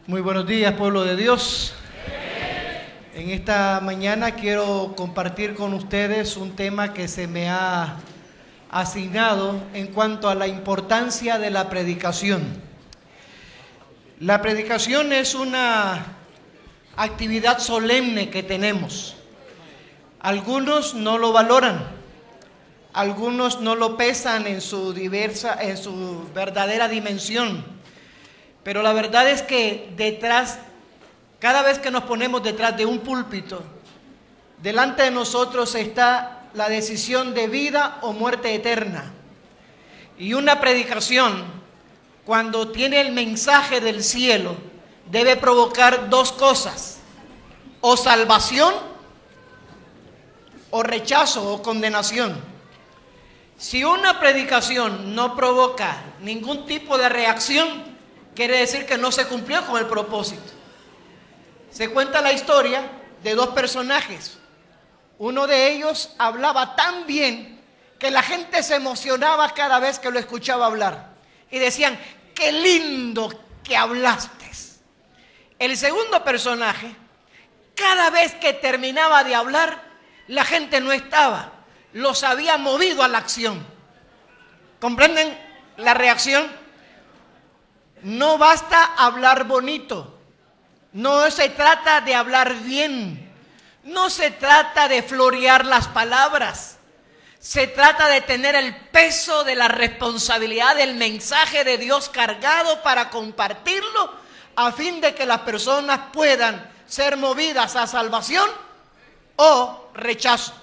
Muy buenos días, pueblo de Dios. En esta mañana quiero compartir con ustedes un tema que se me ha asignado en cuanto a la importancia de la predicación. La predicación es una actividad solemne que tenemos. Algunos no lo valoran, algunos no lo pesan en su verdadera dimensión. Pero la verdad es que cada vez que nos ponemos detrás de un púlpito, delante de nosotros está la decisión de vida o muerte eterna. Y una predicación, cuando tiene el mensaje del cielo, debe provocar dos cosas: o salvación, o rechazo o condenación. Si una predicación no provoca ningún tipo de reacción, quiere decir que no se cumplió con el propósito. Se cuenta la historia de dos personajes. Uno de ellos hablaba tan bien que la gente se emocionaba cada vez que lo escuchaba hablar. Y decían: ¡qué lindo que hablaste! El segundo personaje, cada vez que terminaba de hablar, la gente no estaba. Los había movido a la acción. ¿Comprenden la reacción? No basta hablar bonito, no se trata de hablar bien, no se trata de florear las palabras, se trata de tener el peso de la responsabilidad del mensaje de Dios cargado para compartirlo, a fin de que las personas puedan ser movidas a salvación o rechazo.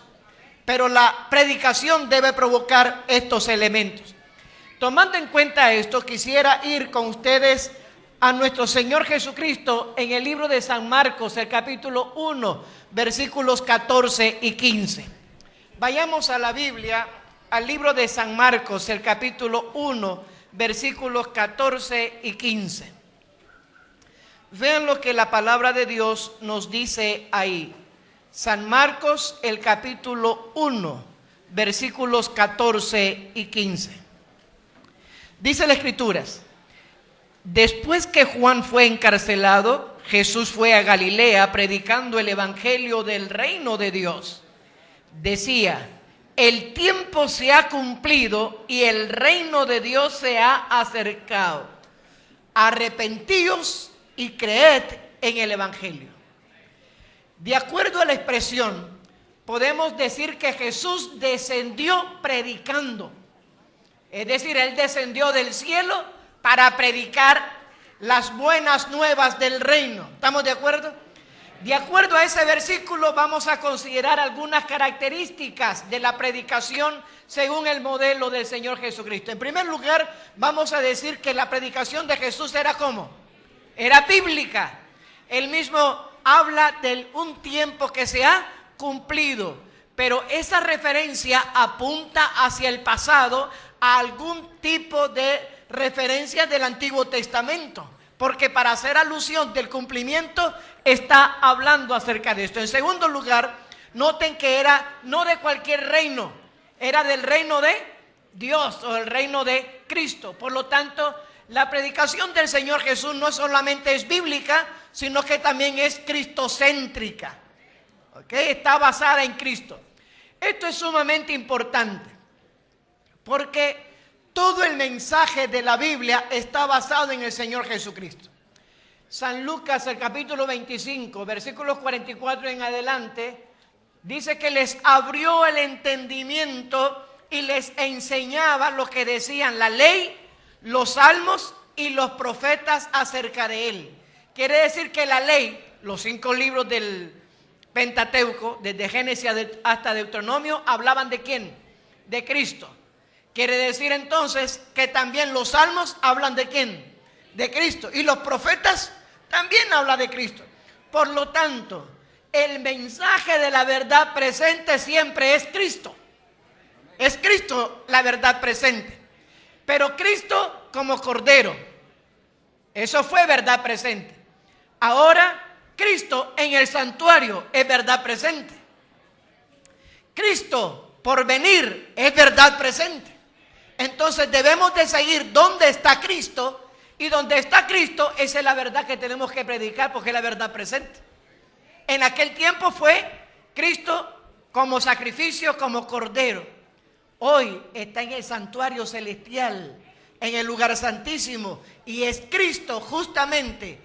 Pero la predicación debe provocar estos elementos. Tomando en cuenta esto, quisiera ir con ustedes a nuestro Señor Jesucristo en el libro de San Marcos, el capítulo 1, versículos 14 y 15. Vayamos a la Biblia, al libro de San Marcos, el capítulo 1, versículos 14 y 15. Vean lo que la palabra de Dios nos dice ahí. San Marcos, el capítulo 1, versículos 14 y 15. Dice la Escritura: después que Juan fue encarcelado, Jesús fue a Galilea predicando el evangelio del reino de Dios. Decía: el tiempo se ha cumplido y el reino de Dios se ha acercado. Arrepentíos y creed en el evangelio. De acuerdo a la expresión, podemos decir que Jesús descendió predicando. Es decir, Él descendió del cielo para predicar las buenas nuevas del reino. ¿Estamos de acuerdo? De acuerdo a ese versículo, vamos a considerar algunas características de la predicación según el modelo del Señor Jesucristo. En primer lugar, vamos a decir que la predicación de Jesús era ¿cómo? Era bíblica. Él mismo habla de un tiempo que se ha cumplido, pero esa referencia apunta hacia el pasado, a algún tipo de referencia del Antiguo Testamento, porque para hacer alusión del cumplimiento está hablando acerca de esto. En segundo lugar, noten que era no de cualquier reino, era del reino de Dios o el reino de Cristo. Por lo tanto, la predicación del Señor Jesús no solamente es bíblica, sino que también es cristocéntrica. ¿Okay? Está basada en Cristo. Esto es sumamente importante, porque todo el mensaje de la Biblia está basado en el Señor Jesucristo. San Lucas, el capítulo 25, versículos 44 en adelante, dice que les abrió el entendimiento y les enseñaba lo que decían la ley, los salmos y los profetas acerca de él. Quiere decir que la ley, los 5 libros del Pentateuco, desde Génesis hasta Deuteronomio, hablaban ¿de quién? De Cristo. Quiere decir entonces que también los salmos hablan ¿de quién? De Cristo. Y los profetas también hablan de Cristo. Por lo tanto, el mensaje de la verdad presente siempre es Cristo. Es Cristo la verdad presente. Pero Cristo como Cordero, eso fue verdad presente. Ahora Cristo en el santuario es verdad presente. Cristo por venir es verdad presente. Entonces debemos de seguir dónde está Cristo Y donde está Cristo, esa es la verdad que tenemos que predicar, porque es la verdad presente. En aquel tiempo fue Cristo como sacrificio, como cordero. Hoy está en el santuario celestial, en el lugar santísimo, y es Cristo justamente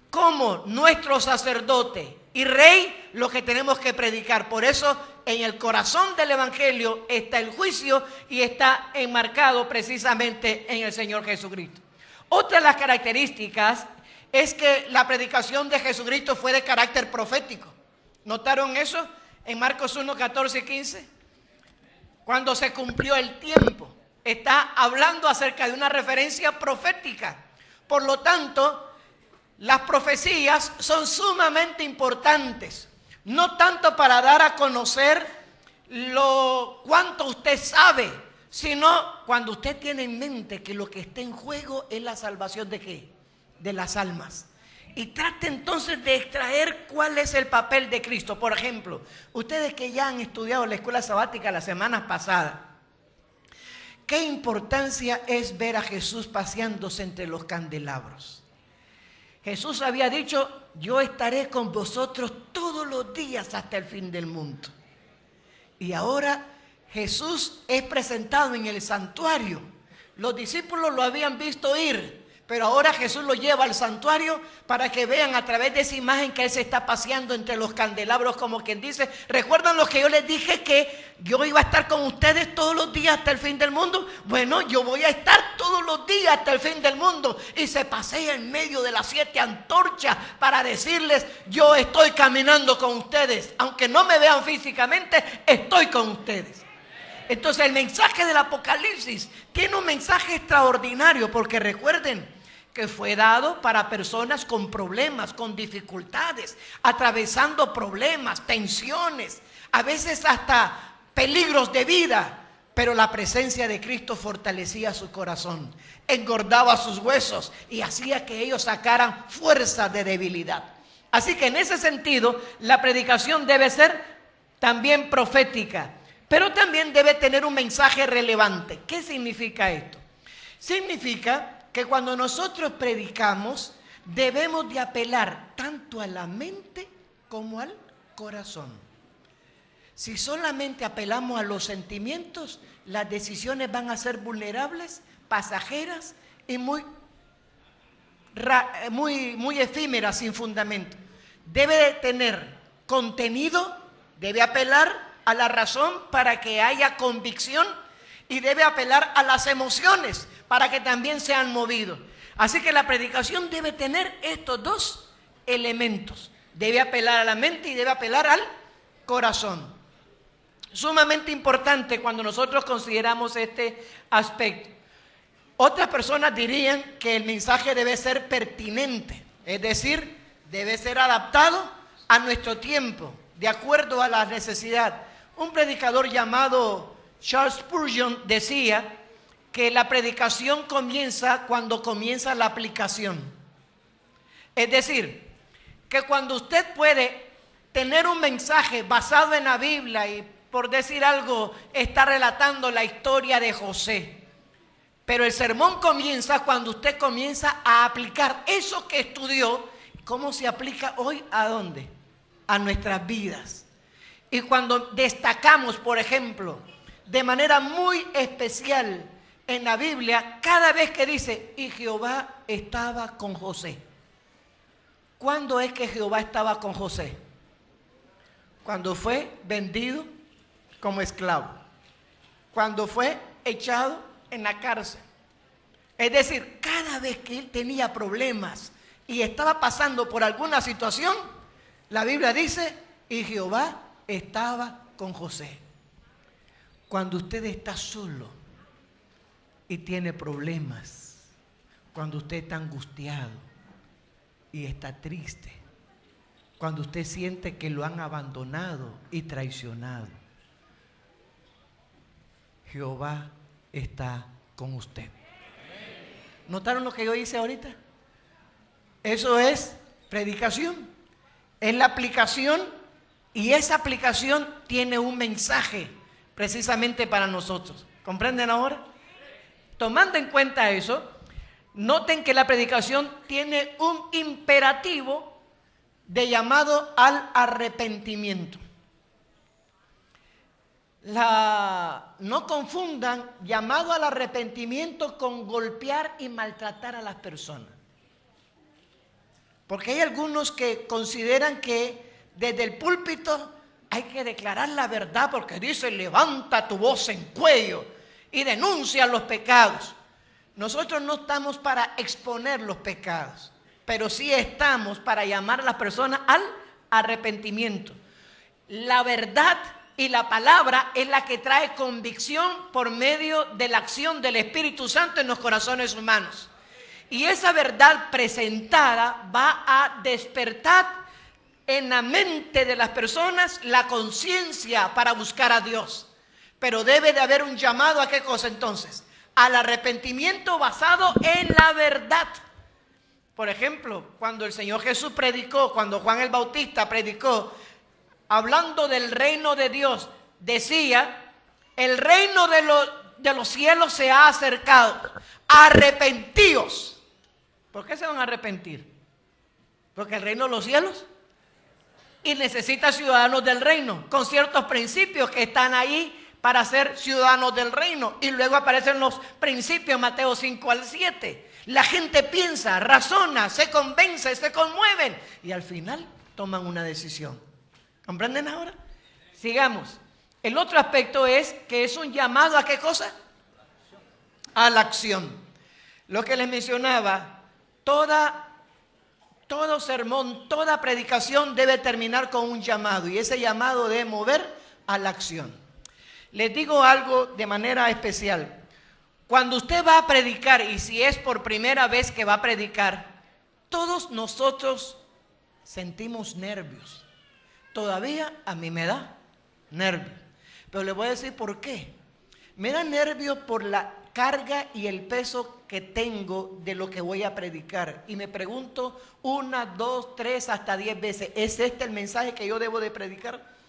como nuestro sacerdote y rey lo que tenemos que predicar. Por eso en el corazón del evangelio está el juicio y está enmarcado precisamente en el Señor Jesucristo. Otra de las características es que la predicación de Jesucristo fue de carácter profético. ¿Notaron eso en Marcos 1, 14 y 15? Cuando se cumplió el tiempo, está hablando acerca de una referencia profética. Por lo tanto, las profecías son sumamente importantes, no tanto para dar a conocer cuánto usted sabe, sino cuando usted tiene en mente que lo que está en juego es la salvación ¿de qué? De las almas. Y trate entonces de extraer cuál es el papel de Cristo. Por ejemplo, ustedes que ya han estudiado la escuela sabática la semana pasada, ¿qué importancia es ver a Jesús paseándose entre los candelabros? Jesús había dicho, yo estaré con vosotros todos los días hasta el fin del mundo. Y ahora Jesús es presentado en el santuario. Los discípulos lo habían visto ir, pero ahora Jesús lo lleva al santuario para que vean a través de esa imagen que Él se está paseando entre los candelabros, como quien dice, ¿recuerdan lo que yo les dije que yo iba a estar con ustedes todos los días hasta el fin del mundo? Bueno, yo voy a estar todos los días hasta el fin del mundo. Y se pasea en medio de las 7 antorchas para decirles, yo estoy caminando con ustedes. Aunque no me vean físicamente, estoy con ustedes. Entonces el mensaje del Apocalipsis tiene un mensaje extraordinario, porque recuerden que fue dado para personas con problemas, con dificultades, atravesando problemas, tensiones, a veces hasta peligros de vida. Pero la presencia de Cristo fortalecía su corazón, engordaba sus huesos y hacía que ellos sacaran fuerza de debilidad. Así que en ese sentido, la predicación debe ser también profética, pero también debe tener un mensaje relevante. ¿Qué significa esto? Significa que cuando nosotros predicamos, debemos de apelar tanto a la mente como al corazón. Si solamente apelamos a los sentimientos, las decisiones van a ser vulnerables, pasajeras y muy efímeras, sin fundamento. Debe de tener contenido, debe apelar a la razón para que haya convicción y debe apelar a las emociones para que también sean movidos. Así que la predicación debe tener estos dos elementos. Debe apelar a la mente y debe apelar al corazón. Sumamente importante cuando nosotros consideramos este aspecto. Otras personas dirían que el mensaje debe ser pertinente, es decir, debe ser adaptado a nuestro tiempo, de acuerdo a la necesidad. Un predicador llamado Charles Spurgeon decía que la predicación comienza cuando comienza la aplicación. Es decir, que cuando usted puede tener un mensaje basado en la Biblia y, por decir algo, está relatando la historia de José, pero el sermón comienza cuando usted comienza a aplicar eso que estudió. ¿Cómo se aplica hoy? ¿A dónde? A nuestras vidas. Y cuando destacamos, por ejemplo, de manera muy especial en la Biblia, cada vez que dice, y Jehová estaba con José. ¿Cuándo es que Jehová estaba con José? Cuando fue vendido como esclavo, cuando fue echado en la cárcel. Es decir, cada vez que él tenía problemas y estaba pasando por alguna situación, la Biblia dice, y Jehová estaba con José. Cuando usted está solo y tiene problemas, cuando usted está angustiado y está triste, cuando usted siente que lo han abandonado y traicionado, Jehová está con usted. ¿Notaron lo que yo hice ahorita? Eso es predicación, es la aplicación, y esa aplicación tiene un mensaje precisamente para nosotros. ¿Comprenden ahora? Tomando en cuenta eso, Noten que la predicación tiene un imperativo de llamado al arrepentimiento. No confundan llamado al arrepentimiento con golpear y maltratar a las personas. Porque hay algunos que consideran que desde el púlpito hay que declarar la verdad, porque dice: levanta tu voz en cuello y denuncia los pecados. Nosotros no estamos para exponer los pecados, pero sí estamos para llamar a las personas al arrepentimiento. La verdad y la palabra es la que trae convicción por medio de la acción del Espíritu Santo en los corazones humanos. Y esa verdad presentada va a despertar en la mente de las personas la conciencia para buscar a Dios. Pero debe de haber un llamado ¿a qué cosa entonces? Al arrepentimiento basado en la verdad. Por ejemplo, cuando el Señor Jesús predicó, cuando Juan el Bautista predicó, hablando del reino de Dios, decía: el reino de los cielos se ha acercado, arrepentíos. ¿Por qué se van a arrepentir? Porque el reino de los cielos y necesita ciudadanos del reino, con ciertos principios que están ahí para ser ciudadanos del reino. Y luego aparecen los principios, Mateo 5 al 7. La gente piensa, razona, se convence, se conmueven y al final toman una decisión. ¿Comprenden ahora? Sigamos. El otro aspecto es que es un llamado ¿a qué cosa? A la acción. Lo que les mencionaba, todo sermón, toda predicación debe terminar con un llamado, y ese llamado debe mover a la acción. Les digo algo de manera especial. Cuando usted va a predicar, y si es por primera vez que va a predicar, todos nosotros sentimos nervios. Todavía a mí me da nervios. Pero le voy a decir por qué. Me da nervios por la carga y el peso que tengo de lo que voy a predicar. Y me pregunto 1, 2, 3, hasta 10 veces: ¿es este el mensaje que yo debo de predicar?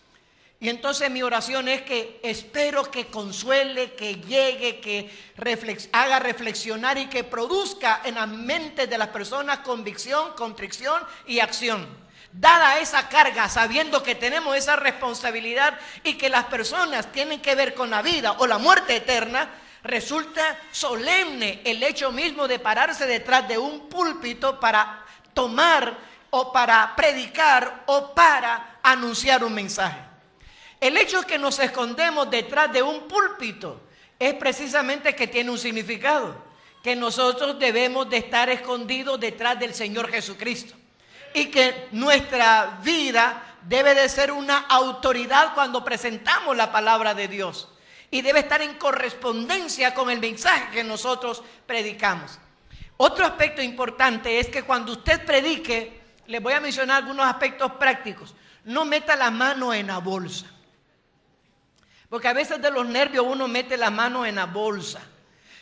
Y entonces mi oración es que espero que consuele, que llegue, que haga reflexionar y que produzca en la mente de las personas convicción, contrición y acción. Dada esa carga, sabiendo que tenemos esa responsabilidad y que las personas tienen que ver con la vida o la muerte eterna, resulta solemne el hecho mismo de pararse detrás de un púlpito para tomar o para predicar o para anunciar un mensaje. El hecho que nos escondemos detrás de un púlpito es precisamente que tiene un significado, que nosotros debemos de estar escondidos detrás del Señor Jesucristo y que nuestra vida debe de ser una autoridad cuando presentamos la palabra de Dios y debe estar en correspondencia con el mensaje que nosotros predicamos. Otro aspecto importante es que cuando usted predique, les voy a mencionar algunos aspectos prácticos. No meta la mano en la bolsa. Porque a veces de los nervios uno mete la mano en la bolsa.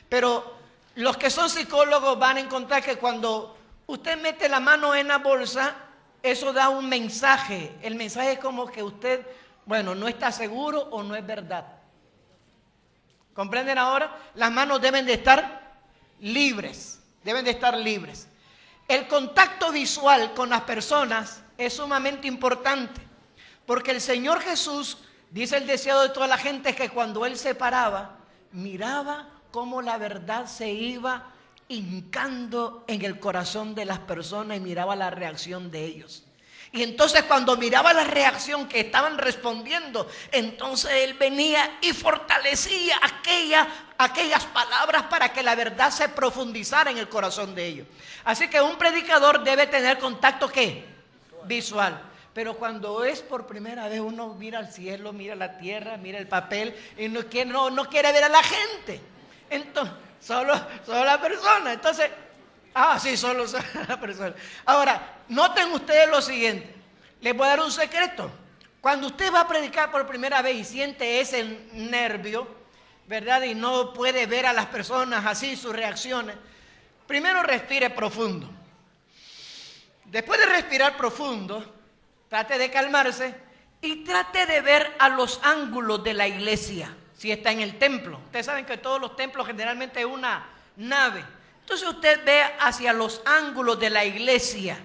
Pero los que son psicólogos van a encontrar que cuando usted mete la mano en la bolsa, eso da un mensaje. El mensaje es como que usted, no está seguro o no es verdad. ¿Comprenden ahora? Las manos deben de estar libres. Deben de estar libres. El contacto visual con las personas es sumamente importante. Porque el Señor Jesús, dice el deseado de toda la gente, que cuando Él se paraba, miraba cómo la verdad se iba hincando en el corazón de las personas y miraba la reacción de ellos. Y entonces cuando miraba la reacción que estaban respondiendo, entonces Él venía y fortalecía aquellas palabras para que la verdad se profundizara en el corazón de ellos. Así que un predicador debe tener contacto ¿qué? Visual. Pero cuando es por primera vez, uno mira al cielo, mira la tierra, mira el papel y no quiere ver a la gente. Entonces, solo la persona. Entonces, solo la persona. Ahora, noten ustedes lo siguiente. Les voy a dar un secreto. Cuando usted va a predicar por primera vez y siente ese nervio, ¿verdad? Y no puede ver a las personas así, sus reacciones. Primero respire profundo. Después de respirar profundo, trate de calmarse y trate de ver a los ángulos de la iglesia. Si está en el templo. Ustedes saben que todos los templos generalmente es una nave. Entonces usted ve hacia los ángulos de la iglesia,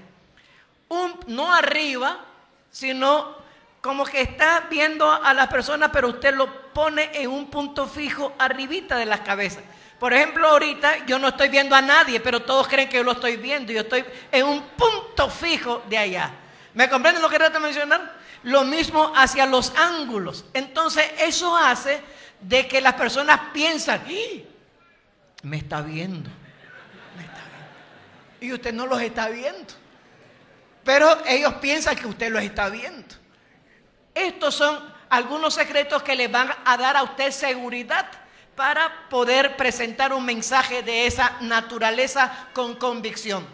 no arriba, sino como que está viendo a las personas, pero usted lo pone en un punto fijo arribita de las cabezas. Por ejemplo, ahorita yo no estoy viendo a nadie, pero todos creen que yo lo estoy viendo. Yo estoy en un punto fijo de allá. ¿Me comprenden lo que trato de mencionar? Lo mismo hacia los ángulos. Entonces eso hace de que las personas piensan, ¡ah! Me está viendo. Y usted no los está viendo. Pero ellos piensan que usted los está viendo. Estos son algunos secretos que le van a dar a usted seguridad para poder presentar un mensaje de esa naturaleza con convicción.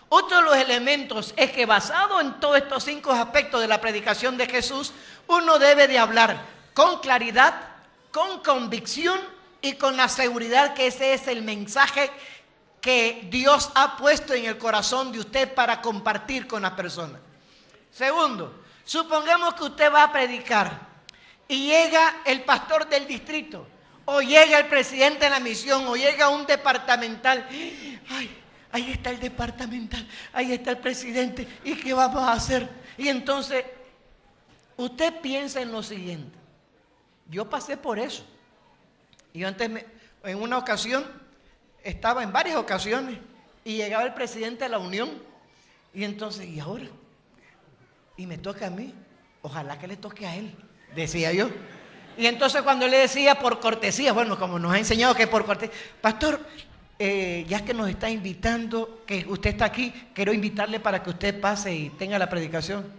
Otro de los elementos es que basado en todos estos 5 aspectos de la predicación de Jesús, uno debe de hablar con claridad, con convicción y con la seguridad que ese es el mensaje que Dios ha puesto en el corazón de usted para compartir con las personas. Segundo, supongamos que usted va a predicar y llega el pastor del distrito, o llega el presidente de la misión, o llega un departamental. ¡Ay! Ahí está el departamental, ahí está el presidente, ¿y qué vamos a hacer? Y entonces, usted piensa en lo siguiente. Yo pasé por eso. Y antes, en una ocasión, estaba en varias ocasiones, y llegaba el presidente de la Unión, y entonces, ¿y ahora? Y me toca a mí, ojalá que le toque a él, decía yo. Y entonces cuando le decía por cortesía, bueno, como nos ha enseñado que por cortesía, pastor, ya que nos está invitando, que usted está aquí, quiero invitarle para que usted pase y tenga la predicación.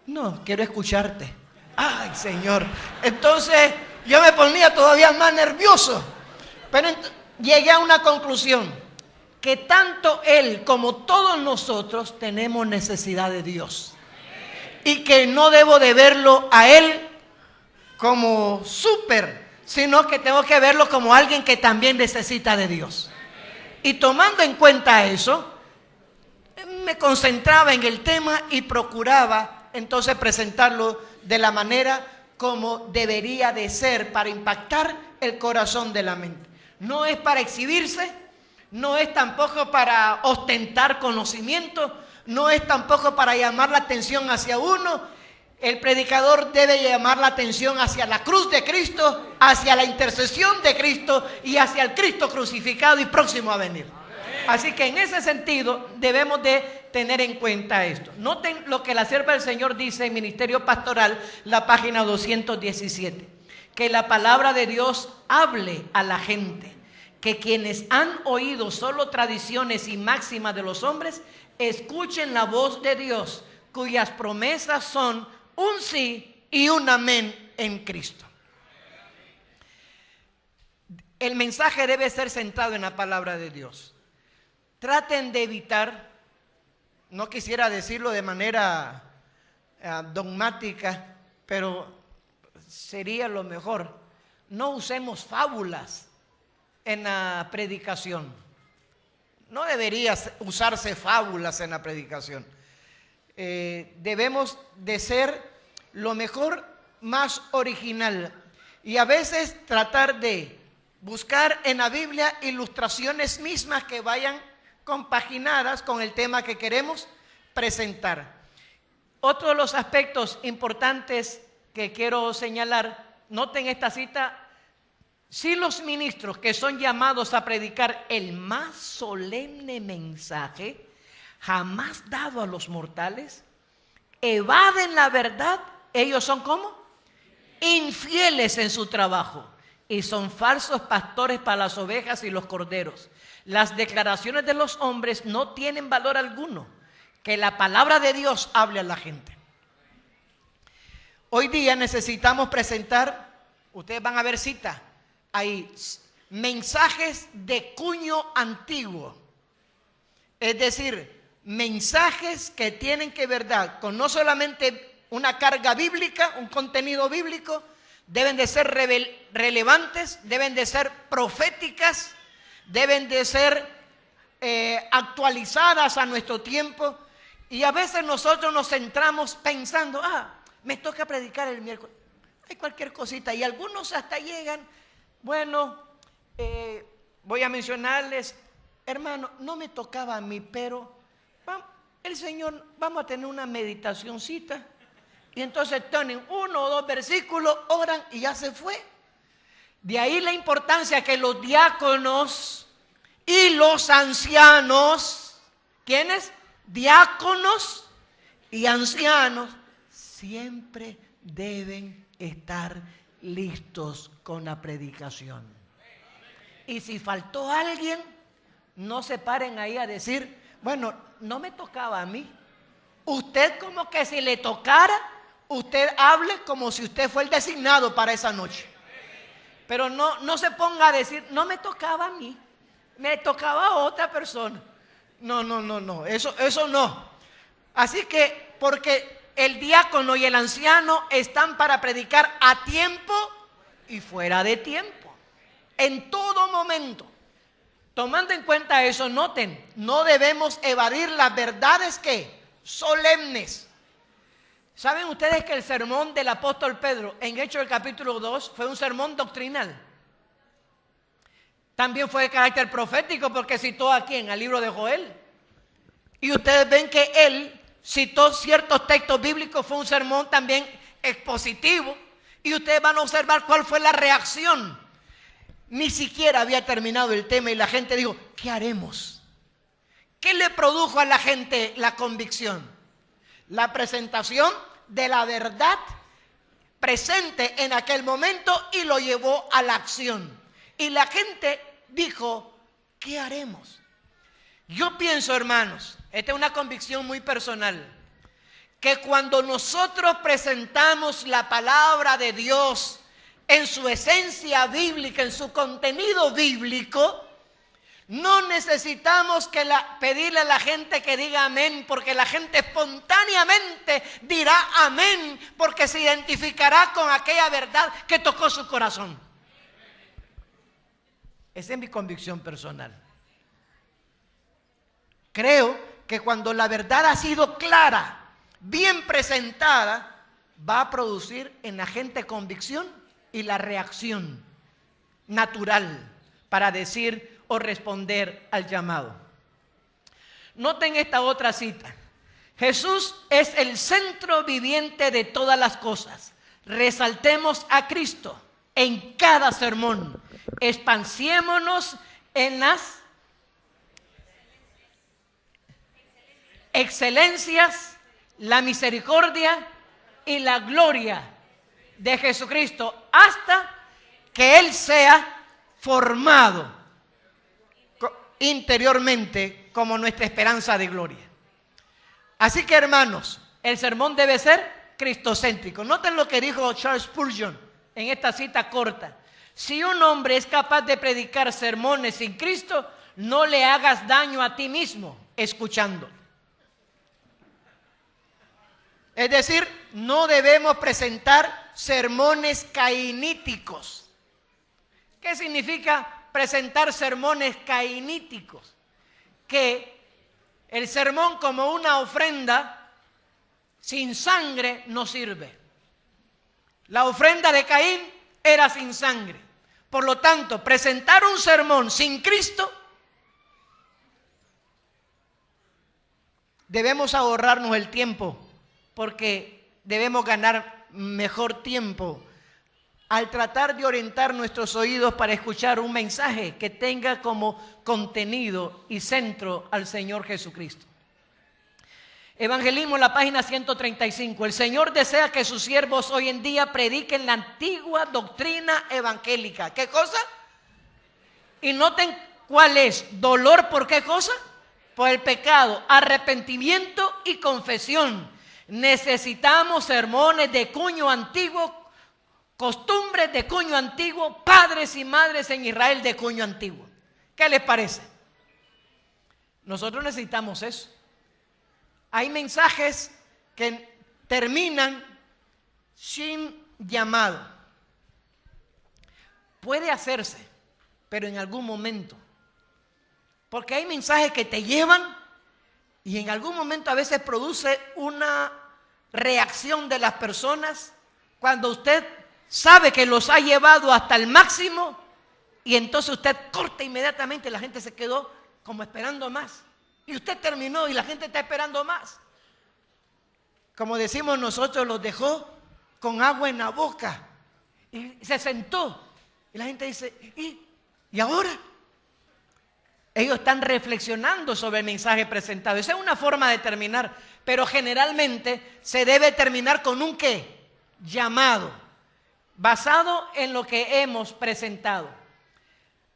No, quiero escucharte. Ay, Señor. Entonces yo me ponía todavía más nervioso. Pero llegué a una conclusión, que tanto él como todos nosotros tenemos necesidad de Dios. Y que no debo de verlo a él como súper, sino que tengo que verlo como alguien que también necesita de Dios. Y tomando en cuenta eso, me concentraba en el tema y procuraba entonces presentarlo de la manera como debería de ser para impactar el corazón de la mente. No es para exhibirse, no es tampoco para ostentar conocimiento, no es tampoco para llamar la atención hacia uno. El predicador debe llamar la atención hacia la cruz de Cristo, hacia la intercesión de Cristo y hacia el Cristo crucificado y próximo a venir. Así que en ese sentido debemos de tener en cuenta esto. Noten lo que la sierva del Señor dice en Ministerio Pastoral, la página 217. Que la palabra de Dios hable a la gente. Que quienes han oído solo tradiciones y máximas de los hombres, escuchen la voz de Dios, cuyas promesas son un sí y un amén en Cristo. El mensaje debe ser centrado en la palabra de Dios. Traten de evitar, no quisiera decirlo de manera dogmática, pero sería lo mejor. No usemos fábulas en la predicación. No debería usarse fábulas en la predicación. Debemos de ser lo mejor, más original, y a veces tratar de buscar en la Biblia ilustraciones mismas que vayan compaginadas con el tema que queremos presentar. Otro de los aspectos importantes que quiero señalar, noten esta cita: si los ministros que son llamados a predicar el más solemne mensaje jamás dado a los mortales, evaden la verdad, ellos son ¿cómo? Infieles en su trabajo y son falsos pastores para las ovejas y los corderos. Las declaraciones de los hombres no tienen valor alguno. Que la palabra de Dios hable a la gente. Hoy día necesitamos presentar, ustedes van a ver cita, hay mensajes de cuño antiguo, es decir, mensajes que tienen que ver con no solamente una carga bíblica, un contenido bíblico, deben de ser relevantes, deben de ser proféticas, deben de ser actualizadas a nuestro tiempo. Y a veces nosotros nos centramos pensando, me toca predicar el miércoles, hay cualquier cosita, y algunos hasta llegan, bueno, voy a mencionarles hermano, no me tocaba a mí, pero el Señor, vamos a tener una meditacioncita. Y entonces tienen 1 o 2 versículos, oran y ya se fue. De ahí la importancia que los diáconos y los ancianos, ¿quiénes? Diáconos y ancianos, siempre deben estar listos con la predicación. Y si faltó alguien, no se paren ahí a decir, bueno, no me tocaba a mí. Usted como que si le tocara, usted hable como si usted fue el designado para esa noche. Pero no se ponga a decir, no me tocaba a mí, me tocaba a otra persona. No, eso no. Así que, porque el diácono y el anciano están para predicar a tiempo y fuera de tiempo, en todo momento. Tomando en cuenta eso, noten, no debemos evadir las verdades que solemnes. ¿Saben ustedes que el sermón del apóstol Pedro en Hechos del capítulo 2 fue un sermón doctrinal? También fue de carácter profético porque citó a quién, al libro de Joel. Y ustedes ven que él citó ciertos textos bíblicos, fue un sermón también expositivo. Y ustedes van a observar cuál fue la reacción. Ni siquiera había terminado el tema y la gente dijo, ¿qué haremos? ¿Qué le produjo a la gente la convicción? La presentación de la verdad presente en aquel momento y lo llevó a la acción. Y la gente dijo, ¿qué haremos? Yo pienso, hermanos, esta es una convicción muy personal, que cuando nosotros presentamos la palabra de Dios en su esencia bíblica, en su contenido bíblico, no necesitamos pedirle a la gente que diga amén, porque la gente espontáneamente dirá amén, porque se identificará con aquella verdad que tocó su corazón. Esa es mi convicción personal. Creo que cuando la verdad ha sido clara, bien presentada, va a producir en la gente convicción y la reacción natural para decir o responder al llamado. Noten esta otra cita. Jesús es el centro viviente de todas las cosas. Resaltemos a Cristo en cada sermón. Expansiémonos en las excelencias, la misericordia y la gloria de Jesucristo hasta que Él sea formado interiormente como nuestra esperanza de gloria. Así que, hermanos, el sermón debe ser cristocéntrico. Noten lo que dijo Charles Spurgeon en esta cita corta. Si un hombre es capaz de predicar sermones sin Cristo, no le hagas daño a ti mismo escuchando. Es decir, no debemos presentar sermones cainíticos. ¿Qué significa presentar sermones cainíticos? Que el sermón como una ofrenda sin sangre no sirve. La ofrenda de Caín era sin sangre. Por lo tanto, presentar un sermón sin Cristo, debemos ahorrarnos el tiempo, porque debemos ganar mejor tiempo al tratar de orientar nuestros oídos para escuchar un mensaje que tenga como contenido y centro al Señor Jesucristo. Evangelismo en la página 135. El Señor desea que sus siervos hoy en día prediquen la antigua doctrina evangélica. ¿Qué cosa? Y noten cuál es. Dolor, ¿por qué cosa? Por el pecado, arrepentimiento y confesión. Necesitamos sermones de cuño antiguo, costumbres de cuño antiguo, padres y madres en Israel de cuño antiguo. ¿Qué les parece? Nosotros necesitamos eso. Hay mensajes que terminan sin llamado. Puede hacerse, pero en algún momento. Porque hay mensajes que te llevan y en algún momento a veces produce una reacción de las personas cuando usted sabe que los ha llevado hasta el máximo y entonces usted corta inmediatamente, la gente se quedó como esperando más. Y usted terminó y la gente está esperando más. Como decimos nosotros, los dejó con agua en la boca. Y se sentó. Y la gente dice, ¿y ahora? Ellos están reflexionando sobre el mensaje presentado. Esa es una forma de terminar. Pero generalmente se debe terminar con un ¿qué? Llamado. Basado en lo que hemos presentado.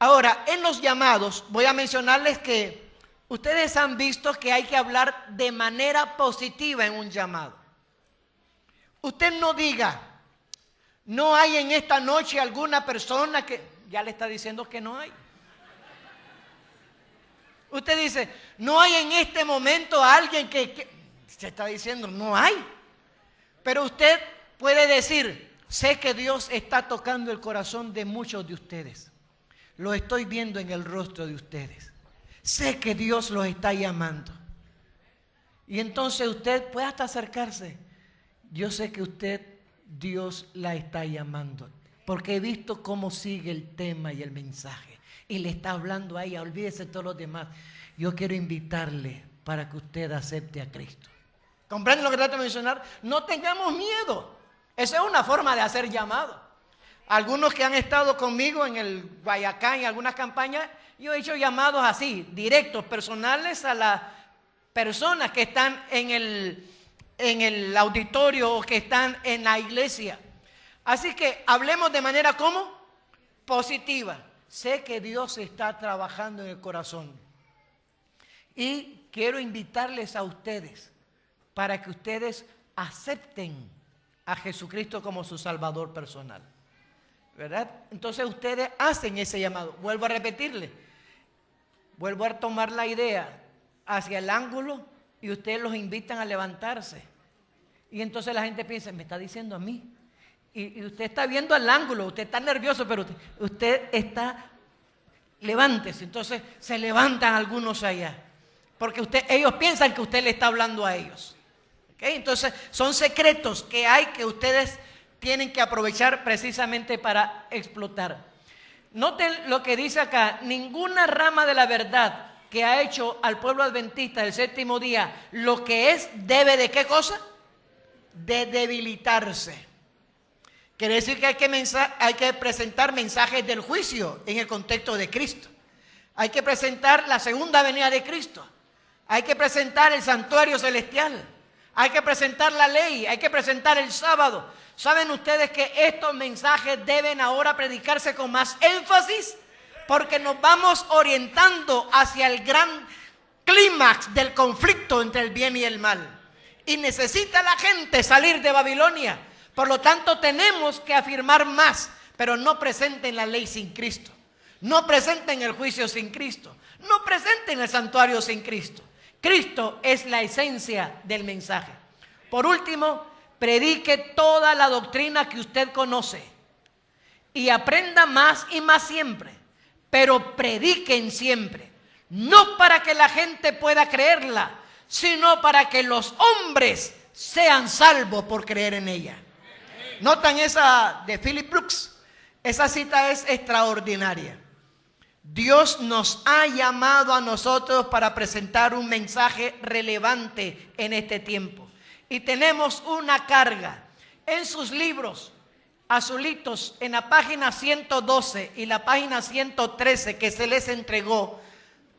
Ahora, en los llamados, voy a mencionarles que ustedes han visto que hay que hablar de manera positiva en un llamado. Usted no diga, no hay en esta noche alguna persona que ya le está diciendo que no hay. Usted dice, no hay en este momento alguien que se está diciendo, no hay. Pero usted puede decir, sé que Dios está tocando el corazón de muchos de ustedes. Lo estoy viendo en el rostro de ustedes. Sé que Dios los está llamando. Y entonces usted puede hasta acercarse. Yo sé que usted, Dios la está llamando. Porque he visto cómo sigue el tema y el mensaje. Y le está hablando a ella, olvídese de todos los demás. Yo quiero invitarle para que usted acepte a Cristo. ¿Comprende lo que trato de mencionar? No tengamos miedo. Esa es una forma de hacer llamado. Algunos que han estado conmigo en el Guayacán y algunas campañas, yo he hecho llamados así, directos, personales a las personas que están en el auditorio o que están en la iglesia. Así que hablemos de manera ¿cómo? Positiva. Sé que Dios está trabajando en el corazón. Y quiero invitarles a ustedes para que ustedes acepten a Jesucristo como su Salvador personal. ¿Verdad? Entonces ustedes hacen ese llamado. Vuelvo a repetirle. Vuelvo a tomar la idea hacia el ángulo y ustedes los invitan a levantarse. Y entonces la gente piensa, me está diciendo a mí. Y usted está viendo al ángulo, usted está nervioso, pero usted está, levántese. Entonces se levantan algunos allá. Porque ellos piensan que usted le está hablando a ellos. ¿Okay? Entonces son secretos que hay que ustedes tienen que aprovechar precisamente para explotar. Noten lo que dice acá, ninguna rama de la verdad que ha hecho al pueblo adventista del séptimo día lo que es, debe de ¿qué cosa? De debilitarse. Quiere decir que hay que presentar mensajes del juicio en el contexto de Cristo. Hay que presentar la segunda venida de Cristo. Hay que presentar el santuario celestial. Hay que presentar la ley. Hay que presentar el sábado. ¿Saben ustedes que estos mensajes deben ahora predicarse con más énfasis? Porque nos vamos orientando hacia el gran clímax del conflicto entre el bien y el mal. Y necesita la gente salir de Babilonia. Por lo tanto, tenemos que afirmar más, pero no presenten la ley sin Cristo. No presenten el juicio sin Cristo. No presenten el santuario sin Cristo. Cristo es la esencia del mensaje. Por último, predique toda la doctrina que usted conoce y aprenda más y más siempre, pero prediquen siempre, no para que la gente pueda creerla, sino para que los hombres sean salvos por creer en ella. ¿Notan esa de Philip Brooks? Esa cita es extraordinaria. Dios nos ha llamado a nosotros para presentar un mensaje relevante en este tiempo. Y tenemos una carga. En sus libros, azulitos, en la página 112 y la página 113 que se les entregó.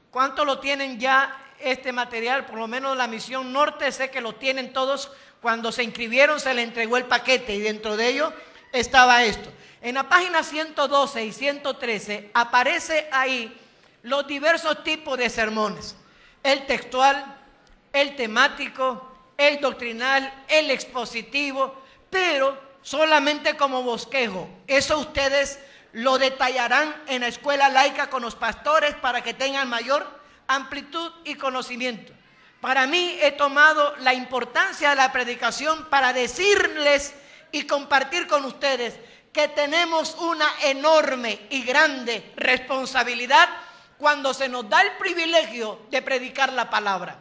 ¿Cuántos lo tienen ya este material? Por lo menos la Misión Norte, sé que lo tienen todos. Cuando se inscribieron se les entregó el paquete y dentro de ello estaba esto. En la página 112 y 113 aparece ahí los diversos tipos de sermones. El textual, el temático, el doctrinal, el expositivo, pero solamente como bosquejo. Eso ustedes lo detallarán en la escuela laica con los pastores para que tengan mayor amplitud y conocimiento. Para mí he tomado la importancia de la predicación para decirles y compartir con ustedes que tenemos una enorme y grande responsabilidad cuando se nos da el privilegio de predicar la palabra.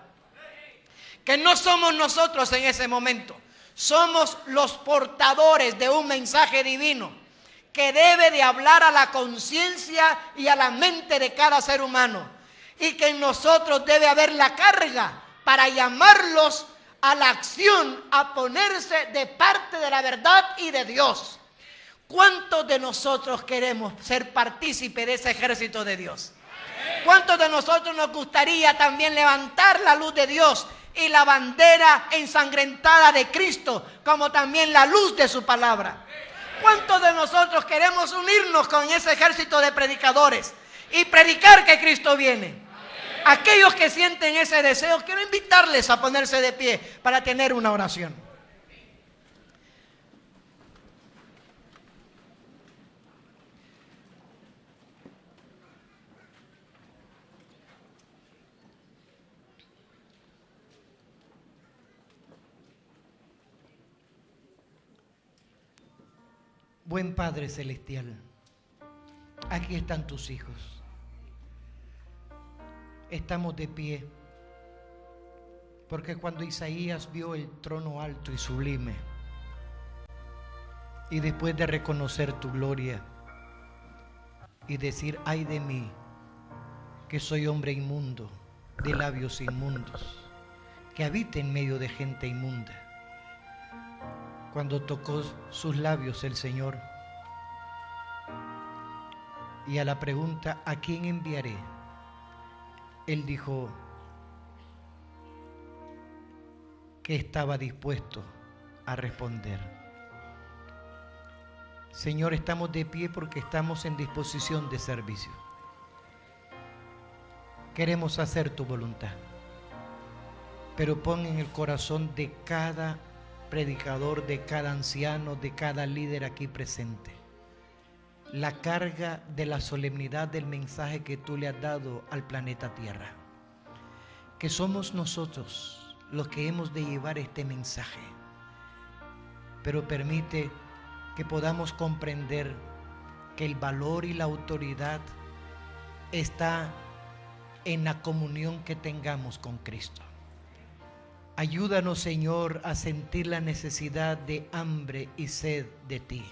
Que no somos nosotros en ese momento, somos los portadores de un mensaje divino que debe de hablar a la conciencia y a la mente de cada ser humano. y que en nosotros debe haber la carga para llamarlos a la acción, a ponerse de parte de la verdad y de Dios. ¿Cuántos de nosotros queremos ser partícipes de ese ejército de Dios? ¿Cuántos de nosotros nos gustaría también levantar la luz de Dios y la bandera ensangrentada de Cristo, como también la luz de su palabra? ¿Cuántos de nosotros queremos unirnos con ese ejército de predicadores y predicar que Cristo viene? Aquellos que sienten ese deseo, quiero invitarles a ponerse de pie para tener una oración. Buen Padre Celestial, aquí están tus hijos. Estamos de pie, porque cuando Isaías vio el trono alto y sublime, y después de reconocer tu gloria y decir, ay de mí, que soy hombre inmundo, de labios inmundos, que habita en medio de gente inmunda. Cuando tocó sus labios el Señor, y a la pregunta, ¿a quién enviaré?, Él dijo que estaba dispuesto a responder. Señor, estamos de pie porque estamos en disposición de servicio. Queremos hacer tu voluntad, pero pon en el corazón de cada predicador, de cada anciano, de cada líder aquí presente, la carga de la solemnidad del mensaje que tú le has dado al planeta Tierra, que somos nosotros los que hemos de llevar este mensaje, pero permite que podamos comprender que el valor y la autoridad está en la comunión que tengamos con Cristo. Ayúdanos, Señor, a sentir la necesidad de hambre y sed de ti,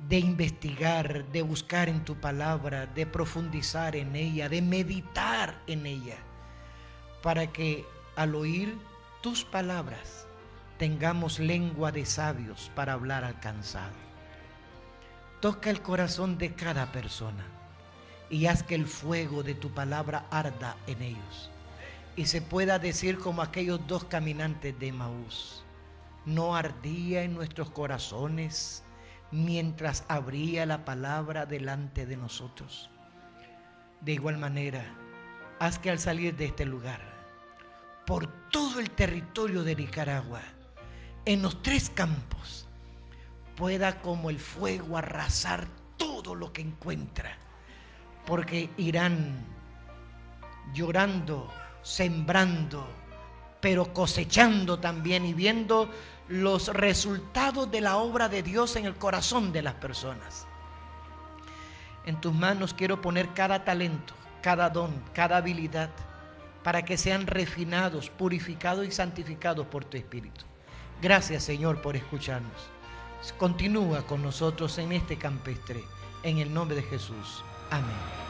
de investigar, de buscar en tu palabra, de profundizar en ella, de meditar en ella, para que al oír tus palabras tengamos lengua de sabios para hablar al cansado. Toca el corazón de cada persona y haz que el fuego de tu palabra arda en ellos y se pueda decir como aquellos dos caminantes de Emaús: no ardía en nuestros corazones mientras abría la palabra delante de nosotros. De igual manera, haz que al salir de este lugar, por todo el territorio de Nicaragua, en los 3 campos, pueda como el fuego arrasar todo lo que encuentra, porque irán llorando, sembrando, pero cosechando también y viendo los resultados de la obra de Dios en el corazón de las personas. En tus manos quiero poner cada talento, cada don, cada habilidad, para que sean refinados, purificados y santificados por tu Espíritu. Gracias, Señor, por escucharnos. Continúa con nosotros en este campestre, en el nombre de Jesús. Amén.